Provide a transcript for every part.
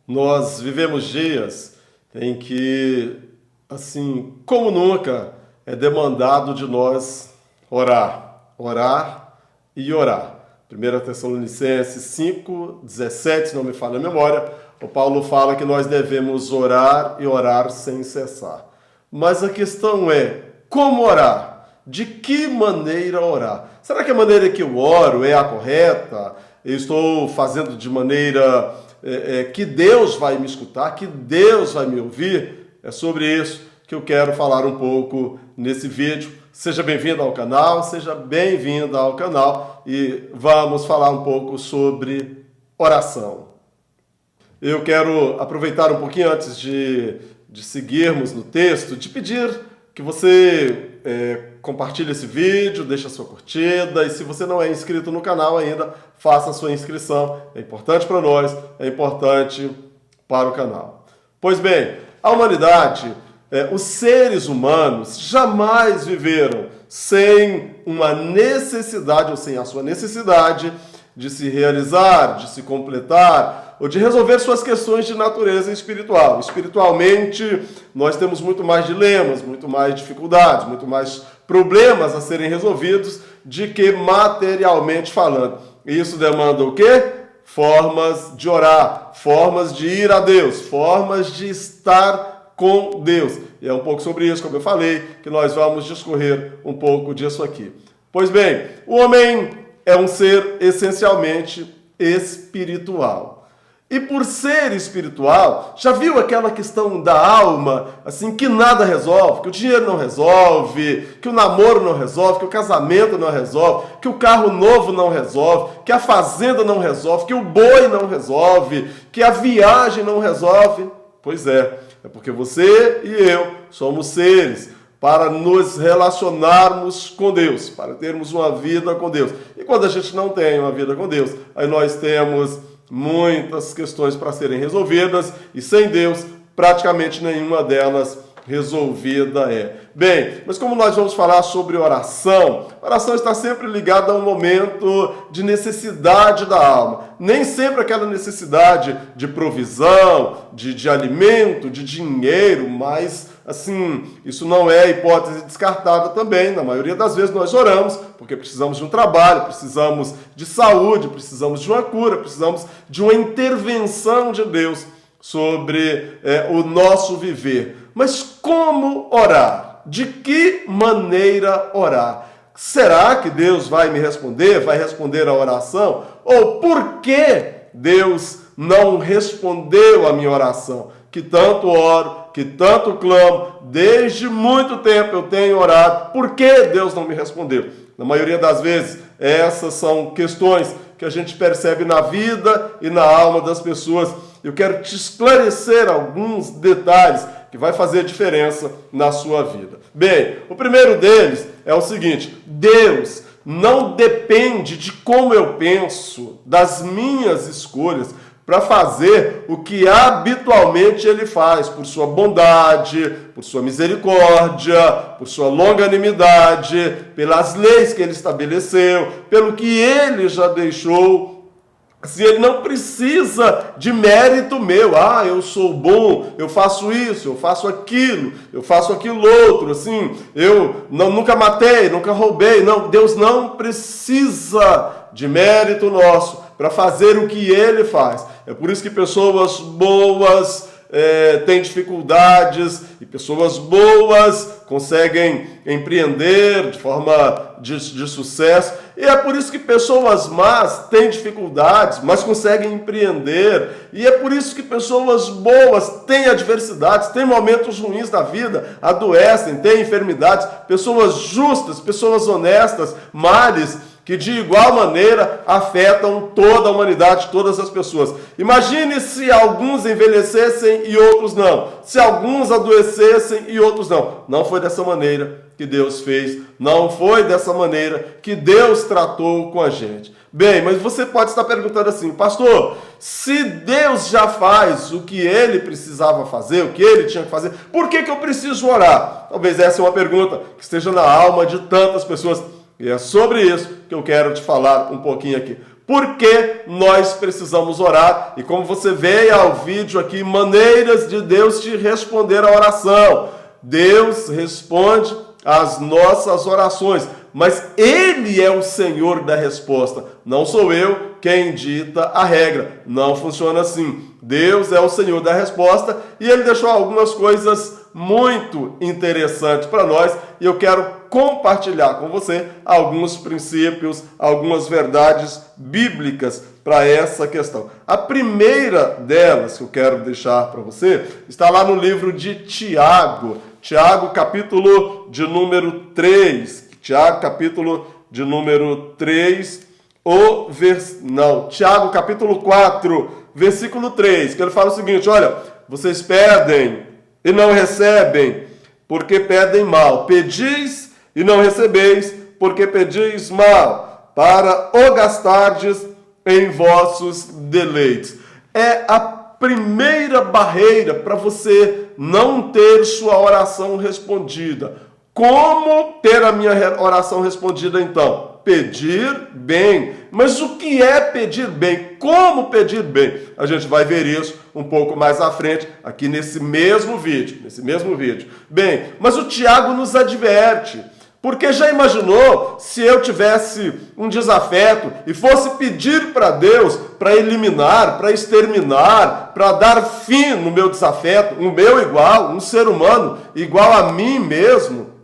Nós vivemos dias em que, assim como nunca, é demandado de nós orar e orar. 1 Tessalonicenses 5:17, se não me falha a memória, o Paulo fala que nós devemos orar e orar sem cessar. Mas a questão é, como orar? De que maneira orar? Será que a maneira que eu oro é a correta? Eu estou fazendo de maneira que Deus vai me escutar, que Deus vai me ouvir? É sobre isso que eu quero falar um pouco nesse vídeo. Seja bem-vindo ao canal, seja bem-vinda ao canal e vamos falar um pouco sobre oração. Eu quero aproveitar um pouquinho antes de seguirmos no texto, de pedir que você compartilhe esse vídeo, deixe a sua curtida e se você não é inscrito no canal ainda, faça a sua inscrição. É importante para nós, é importante para o canal. Pois bem, a humanidade, os seres humanos jamais viveram sem uma necessidade ou sem a sua necessidade de se realizar, de se completar ou de resolver suas questões de natureza espiritual. Espiritualmente, nós temos muito mais dilemas, muito mais dificuldades, muito mais problemas a serem resolvidos de que materialmente falando. E isso demanda o quê? Formas de orar, formas de ir a Deus, formas de estar com Deus. E é um pouco sobre isso, como eu falei, que nós vamos discorrer um pouco disso aqui. Pois bem, o homem é um ser essencialmente espiritual. E por ser espiritual, já viu aquela questão da alma, assim, que nada resolve, que o dinheiro não resolve, que o namoro não resolve, que o casamento não resolve, que o carro novo não resolve, que a fazenda não resolve, que o boi não resolve, que a viagem não resolve? Pois é porque você e eu somos seres para nos relacionarmos com Deus, para termos uma vida com Deus. E quando a gente não tem uma vida com Deus, aí nós temos muitas questões para serem resolvidas e sem Deus, praticamente nenhuma delas resolvida é. Bem, mas como nós vamos falar sobre oração, a oração está sempre ligada a um momento de necessidade da alma. Nem sempre aquela necessidade de provisão, de alimento, de dinheiro, mas assim, isso não é hipótese descartada também. Na maioria das vezes nós oramos porque precisamos de um trabalho, precisamos de saúde, precisamos de uma cura, precisamos de uma intervenção de Deus sobre o nosso viver. Mas como orar? De que maneira orar? Será que Deus vai me responder? Vai responder a oração? Ou por que Deus não respondeu a minha oração? Que tanto oro, que tanto clamo, desde muito tempo eu tenho orado. Por que Deus não me respondeu? Na maioria das vezes, essas são questões que a gente percebe na vida e na alma das pessoas. Eu quero te esclarecer alguns detalhes que vai fazer diferença na sua vida. Bem, o primeiro deles é o seguinte: Deus não depende de como eu penso, das minhas escolhas, para fazer o que habitualmente Ele faz, por sua bondade, por sua misericórdia, por sua longanimidade, pelas leis que Ele estabeleceu, pelo que Ele já deixou. Se Ele não precisa de mérito meu, eu sou bom, eu faço isso, eu faço aquilo outro, assim, eu nunca matei, nunca roubei. Não, Deus não precisa de mérito nosso para fazer o que Ele faz. É por isso que pessoas boas têm dificuldades e pessoas boas conseguem empreender de forma de sucesso. E é por isso que pessoas más têm dificuldades, mas conseguem empreender. E é por isso que pessoas boas têm adversidades, têm momentos ruins da vida, adoecem, têm enfermidades. Pessoas justas, pessoas honestas, males, que de igual maneira afetam toda a humanidade, todas as pessoas. Imagine se alguns envelhecessem e outros não. Se alguns adoecessem e outros não. Não foi dessa maneira que Deus fez. Não foi dessa maneira que Deus tratou com a gente. Bem, mas você pode estar perguntando assim: pastor, se Deus já faz o que Ele precisava fazer, o que Ele tinha que fazer, por que eu preciso orar? Talvez essa é uma pergunta que esteja na alma de tantas pessoas. E é sobre isso que eu quero te falar um pouquinho aqui. por que nós precisamos orar. E como você vê ao vídeo aqui, maneiras de Deus te responder a oração. Deus responde às nossas orações, mas Ele é o Senhor da resposta. Não sou eu quem dita a regra. Não funciona assim. Deus é o Senhor da resposta e Ele deixou algumas coisas muito interessantes para nós e eu quero compartilhar com você alguns princípios, algumas verdades bíblicas para essa questão. A primeira delas que eu quero deixar para você está lá no livro de Tiago. Tiago, capítulo de número 3. Tiago, capítulo de número 3. Tiago, capítulo 4, versículo 3. Que ele fala o seguinte, olha, vocês pedem e não recebem, porque pedem mal. Pedis e não recebeis, porque pedis mal, para o gastardes em vossos deleites. É a primeira barreira para você não ter sua oração respondida. Como ter a minha oração respondida então? Pedir bem. Mas o que é pedir bem? Como pedir bem? A gente vai ver isso um pouco mais à frente, aqui nesse mesmo vídeo. Bem, mas o Tiago nos adverte. Porque já imaginou se eu tivesse um desafeto e fosse pedir para Deus para eliminar, para exterminar, para dar fim no meu desafeto, o meu igual, um ser humano igual a mim mesmo?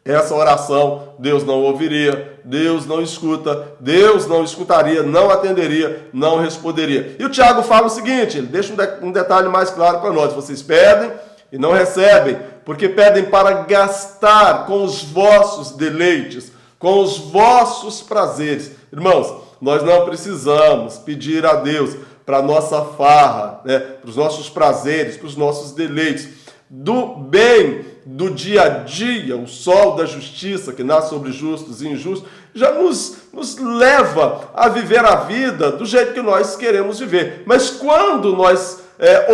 Essa oração Deus não ouviria, Deus não escuta, Deus não escutaria, não atenderia, não responderia. E o Tiago fala o seguinte, ele deixa um detalhe mais claro para nós. Vocês pedem e não recebem, porque pedem para gastar com os vossos deleites, com os vossos prazeres. Irmãos, nós não precisamos pedir a Deus para a nossa farra, para os nossos prazeres, para os nossos deleites, do bem do dia a dia, o sol da justiça que nasce sobre justos e injustos, já nos leva a viver a vida do jeito que nós queremos viver. Mas quando nós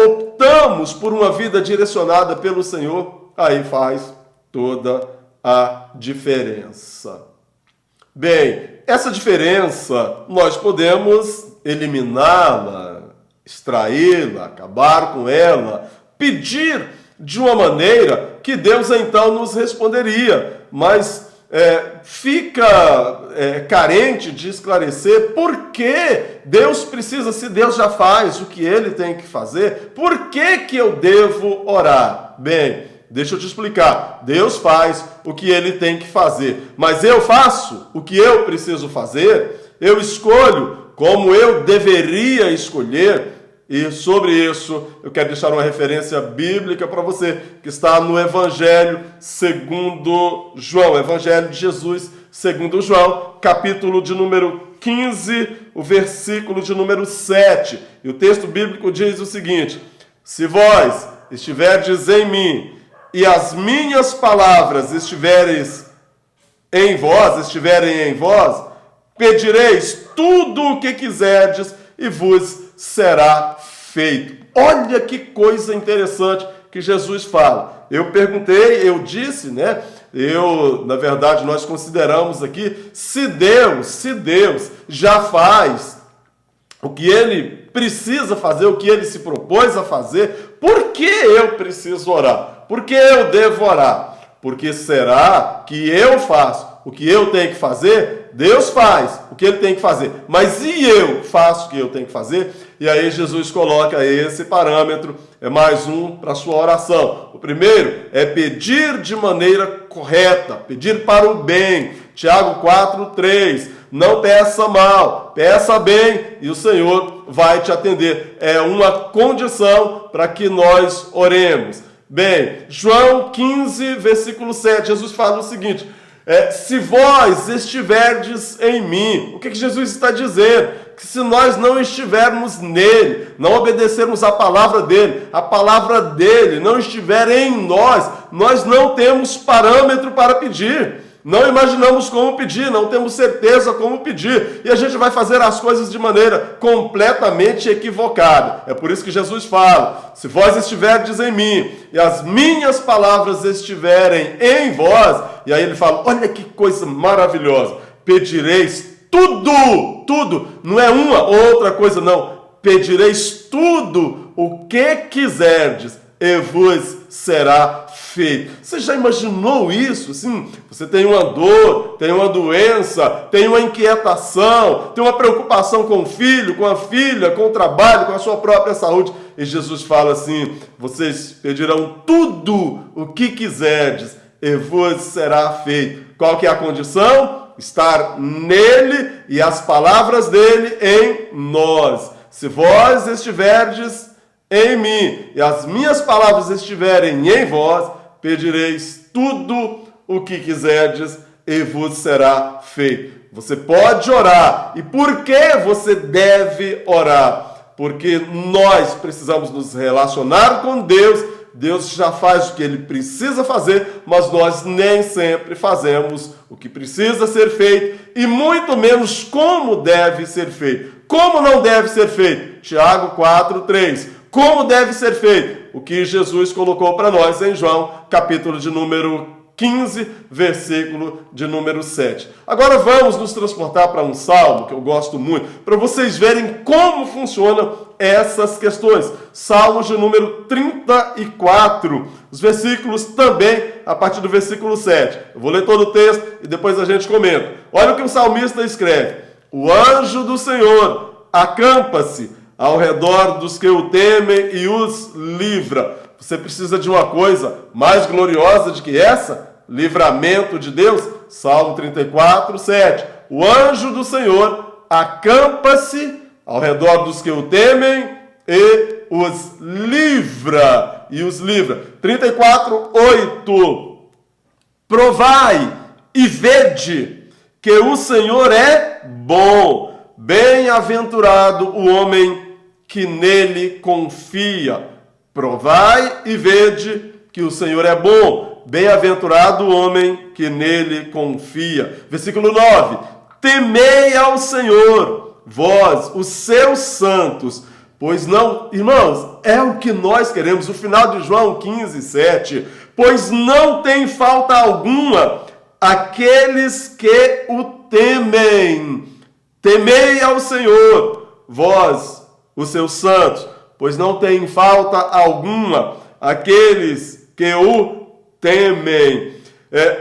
optamos por uma vida direcionada pelo Senhor, aí faz toda a diferença. Bem, essa diferença nós podemos eliminá-la, extraí-la, acabar com ela, pedir de uma maneira que Deus então nos responderia, mas fica carente de esclarecer por que Deus precisa, se Deus já faz o que Ele tem que fazer, por que eu devo orar? Bem, deixa eu te explicar, Deus faz o que Ele tem que fazer, mas eu faço o que eu preciso fazer, eu escolho como eu deveria escolher. E sobre isso, eu quero deixar uma referência bíblica para você, que está no Evangelho segundo João, Evangelho de Jesus segundo João, capítulo de número 15, o versículo de número 7. E o texto bíblico diz o seguinte, se vós estiverdes em mim, e as minhas palavras estiverem em vós, pedireis tudo o que quiserdes, e vos será feito. Olha que coisa interessante que Jesus fala. Eu perguntei, eu disse, na verdade, nós consideramos aqui, se Deus já faz o que Ele precisa fazer, o que Ele se propôs a fazer, por que eu preciso orar? Por que eu devo orar? Porque será que eu faço o que eu tenho que fazer? Deus faz o que Ele tem que fazer, mas e eu faço o que eu tenho que fazer? E aí Jesus coloca esse parâmetro, é mais um para a sua oração. O primeiro é pedir de maneira correta, pedir para o bem. Tiago 4:3, não peça mal, peça bem e o Senhor vai te atender. É uma condição para que nós oremos. Bem, João 15, versículo 7, Jesus fala o seguinte, se vós estiverdes em mim, o que Jesus está dizendo? Que se nós não estivermos nele, não obedecermos a palavra dele não estiver em nós, nós não temos parâmetro para pedir. Não imaginamos como pedir, não temos certeza como pedir. E a gente vai fazer as coisas de maneira completamente equivocada. É por isso que Jesus fala, se vós estiverdes em mim e as minhas palavras estiverem em vós, e aí ele fala, olha que coisa maravilhosa, pedireis tudo, não é uma ou outra coisa, não. Pedireis tudo o que quiserdes e vos será feito. Você já imaginou isso? Assim, você tem uma dor, tem uma doença, tem uma inquietação, tem uma preocupação com o filho, com a filha, com o trabalho, com a sua própria saúde. E Jesus fala assim: vocês pedirão tudo o que quiserdes e vos será feito. Qual que é a condição? Estar nele e as palavras dele em nós. Se vós estiverdes em mim e as minhas palavras estiverem em vós, pedireis tudo o que quiserdes e vos será feito. Você pode orar. E por que você deve orar? Porque nós precisamos nos relacionar com Deus. Deus já faz o que ele precisa fazer, mas nós nem sempre fazemos o que precisa ser feito e muito menos como deve ser feito. Como não deve ser feito? Tiago 4:3. Como deve ser feito? O que Jesus colocou para nós em João, capítulo de número 15, versículo de número 7. Agora vamos nos transportar para um salmo que eu gosto muito, para vocês verem como funcionam essas questões. Salmo de número 34, os versículos também a partir do versículo 7. Eu vou ler todo o texto e depois a gente comenta. Olha o que o salmista escreve: o anjo do Senhor acampa-se ao redor dos que o temem e os livra. Você precisa de uma coisa mais gloriosa do que essa? Livramento de Deus? Salmo 34, 7. O anjo do Senhor acampa-se ao redor dos que o temem e os livra. 34, 8. Provai e vede que o Senhor é bom. Bem-aventurado o homem que nele confia. Provai e vede que o Senhor é bom. Bem-aventurado o homem que nele confia. Versículo 9. Temei ao Senhor, vós, os seus santos, pois não, irmãos, é o que nós queremos. O final de João 15, 7. Pois não tem falta alguma aqueles que o temem. Temei ao Senhor, vós, os seus santos, pois não tem falta alguma aqueles que o temem.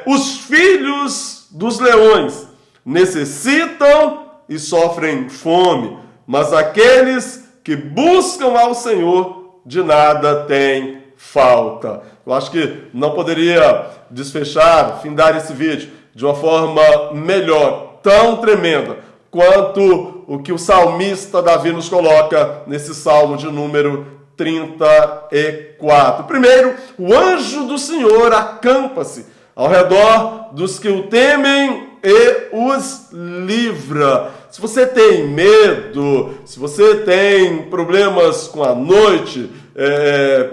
Os filhos dos leões necessitam e sofrem fome, mas aqueles que buscam ao Senhor de nada têm falta. Eu acho que não poderia desfechar, findar esse vídeo de uma forma melhor, tão tremenda, quanto o que o salmista Davi nos coloca nesse salmo de número 34. Primeiro, o anjo do Senhor acampa-se ao redor dos que o temem e os livra. Se você tem medo, se você tem problemas com a noite,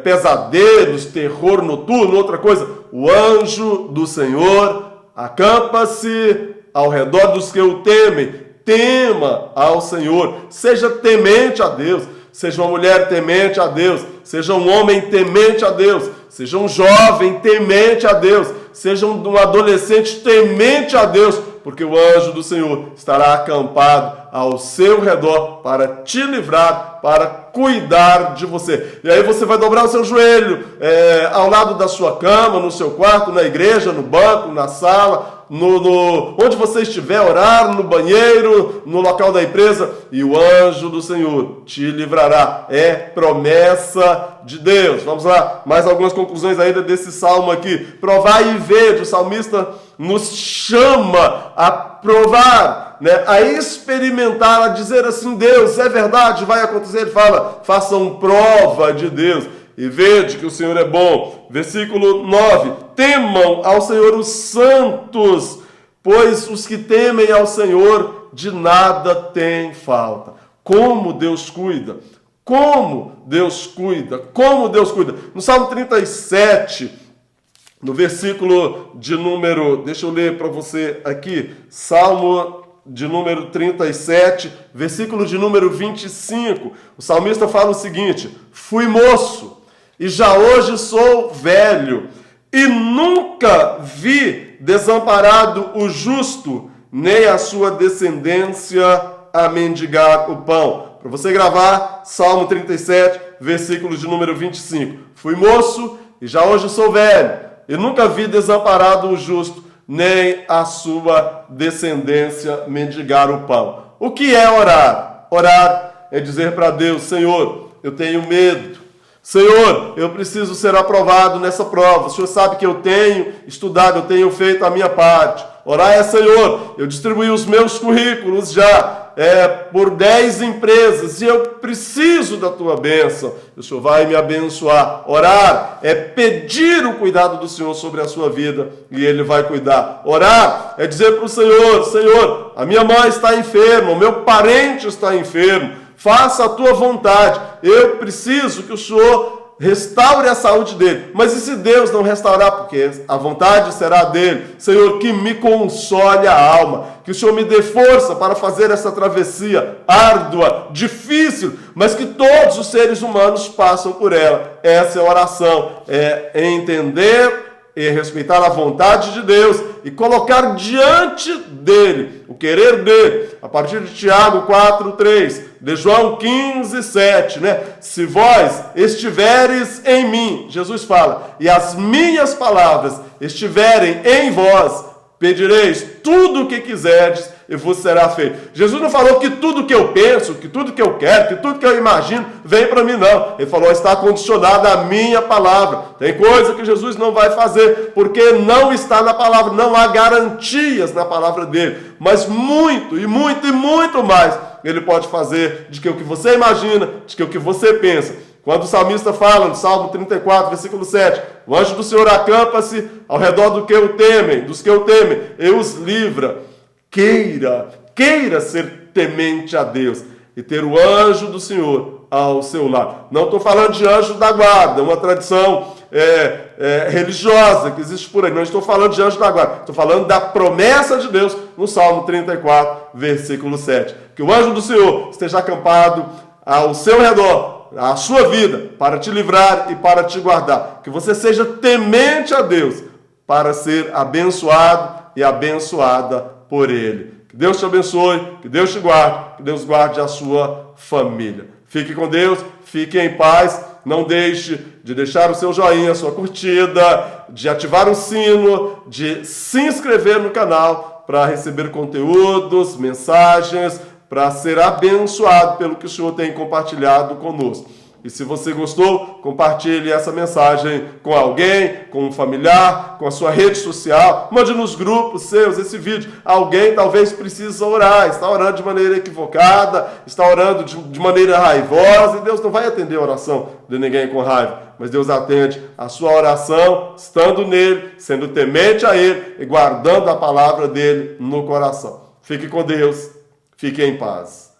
pesadelos, terror noturno, outra coisa, o anjo do Senhor acampa-se ao redor dos que o temem. Tema ao Senhor, seja temente a Deus, seja uma mulher temente a Deus, seja um homem temente a Deus, seja um jovem temente a Deus, seja um adolescente temente a Deus, porque o anjo do Senhor estará acampado ao seu redor para te livrar, para cuidar de você. E aí você vai dobrar o seu joelho ao lado da sua cama, no seu quarto, na igreja, no banco, na sala, onde você estiver, orar, no banheiro, no local da empresa, e o anjo do Senhor te livrará. É promessa de Deus. Vamos lá, mais algumas conclusões ainda desse salmo aqui. Provai e vede. O salmista nos chama a provar, a experimentar, a dizer assim: Deus, é verdade, vai acontecer. Ele fala: façam prova de Deus e vede que o Senhor é bom. Versículo 9. Temam ao Senhor os santos, pois os que temem ao Senhor de nada têm falta. Como Deus cuida, como Deus cuida, como Deus cuida. No Salmo 37, no versículo de número, deixa eu ler para você aqui, Salmo de número 37, versículo de número 25, o salmista fala o seguinte: fui moço e já hoje sou velho, e nunca vi desamparado o justo, nem a sua descendência a mendigar o pão. Para você gravar, Salmo 37, versículo de número 25. Fui moço e já hoje sou velho, e nunca vi desamparado o justo, nem a sua descendência mendigar o pão. O que é orar? Orar é dizer para Deus: Senhor, eu tenho medo. Senhor, eu preciso ser aprovado nessa prova. O Senhor sabe que eu tenho estudado, eu tenho feito a minha parte. Orar é: Senhor, eu distribuí os meus currículos já por 10 empresas e eu preciso da tua bênção. O Senhor vai me abençoar. Orar é pedir o cuidado do Senhor sobre a sua vida e Ele vai cuidar. Orar é dizer para o Senhor: Senhor, a minha mãe está enferma, o meu parente está enfermo, faça a tua vontade. Eu preciso que o Senhor restaure a saúde dele. Mas e se Deus não restaurar? Porque a vontade será dele. Senhor, que me console a alma, que o Senhor me dê força para fazer essa travessia árdua, difícil, mas que todos os seres humanos passam por ela. Essa é a oração, é entender e respeitar a vontade de Deus e colocar diante dele o querer dele. A partir de Tiago 4:3, de João 15:7, né? Se vós estiveres em mim, Jesus fala, e as minhas palavras estiverem em vós, pedireis tudo o que quiserdes e vos será feito. Jesus não falou que tudo que eu penso, que tudo que eu quero, que tudo que eu imagino vem para mim, não. Ele falou: está condicionado à minha palavra. Tem coisa que Jesus não vai fazer porque não está na palavra, não há garantias na palavra dele. Mas muito e muito e muito mais ele pode fazer de que o que você imagina, de que o que você pensa. Quando o salmista fala no Salmo 34, versículo 7, o anjo do Senhor acampa-se ao redor dos que o temem, e os livra. Queira ser temente a Deus e ter o anjo do Senhor ao seu lado. Não estou falando de anjo da guarda, uma tradição religiosa que existe por aí. Não estou falando de anjo da guarda. Estou falando da promessa de Deus no Salmo 34, versículo 7. Que o anjo do Senhor esteja acampado ao seu redor, a sua vida, para te livrar e para te guardar. Que você seja temente a Deus para ser abençoado e abençoada por Ele. Que Deus te abençoe, que Deus te guarde, que Deus guarde a sua família. Fique com Deus, fique em paz. Não deixe de deixar o seu joinha, a sua curtida, de ativar o sino, de se inscrever no canal para receber conteúdos, mensagens, para ser abençoado pelo que o Senhor tem compartilhado conosco. E se você gostou, compartilhe essa mensagem com alguém, com um familiar, com a sua rede social. Mande nos grupos seus esse vídeo. Alguém talvez precisa orar, está orando de maneira equivocada, está orando de maneira raivosa, e Deus não vai atender a oração de ninguém com raiva. Mas Deus atende a sua oração, estando nele, sendo temente a Ele e guardando a palavra dele no coração. Fique com Deus, fique em paz.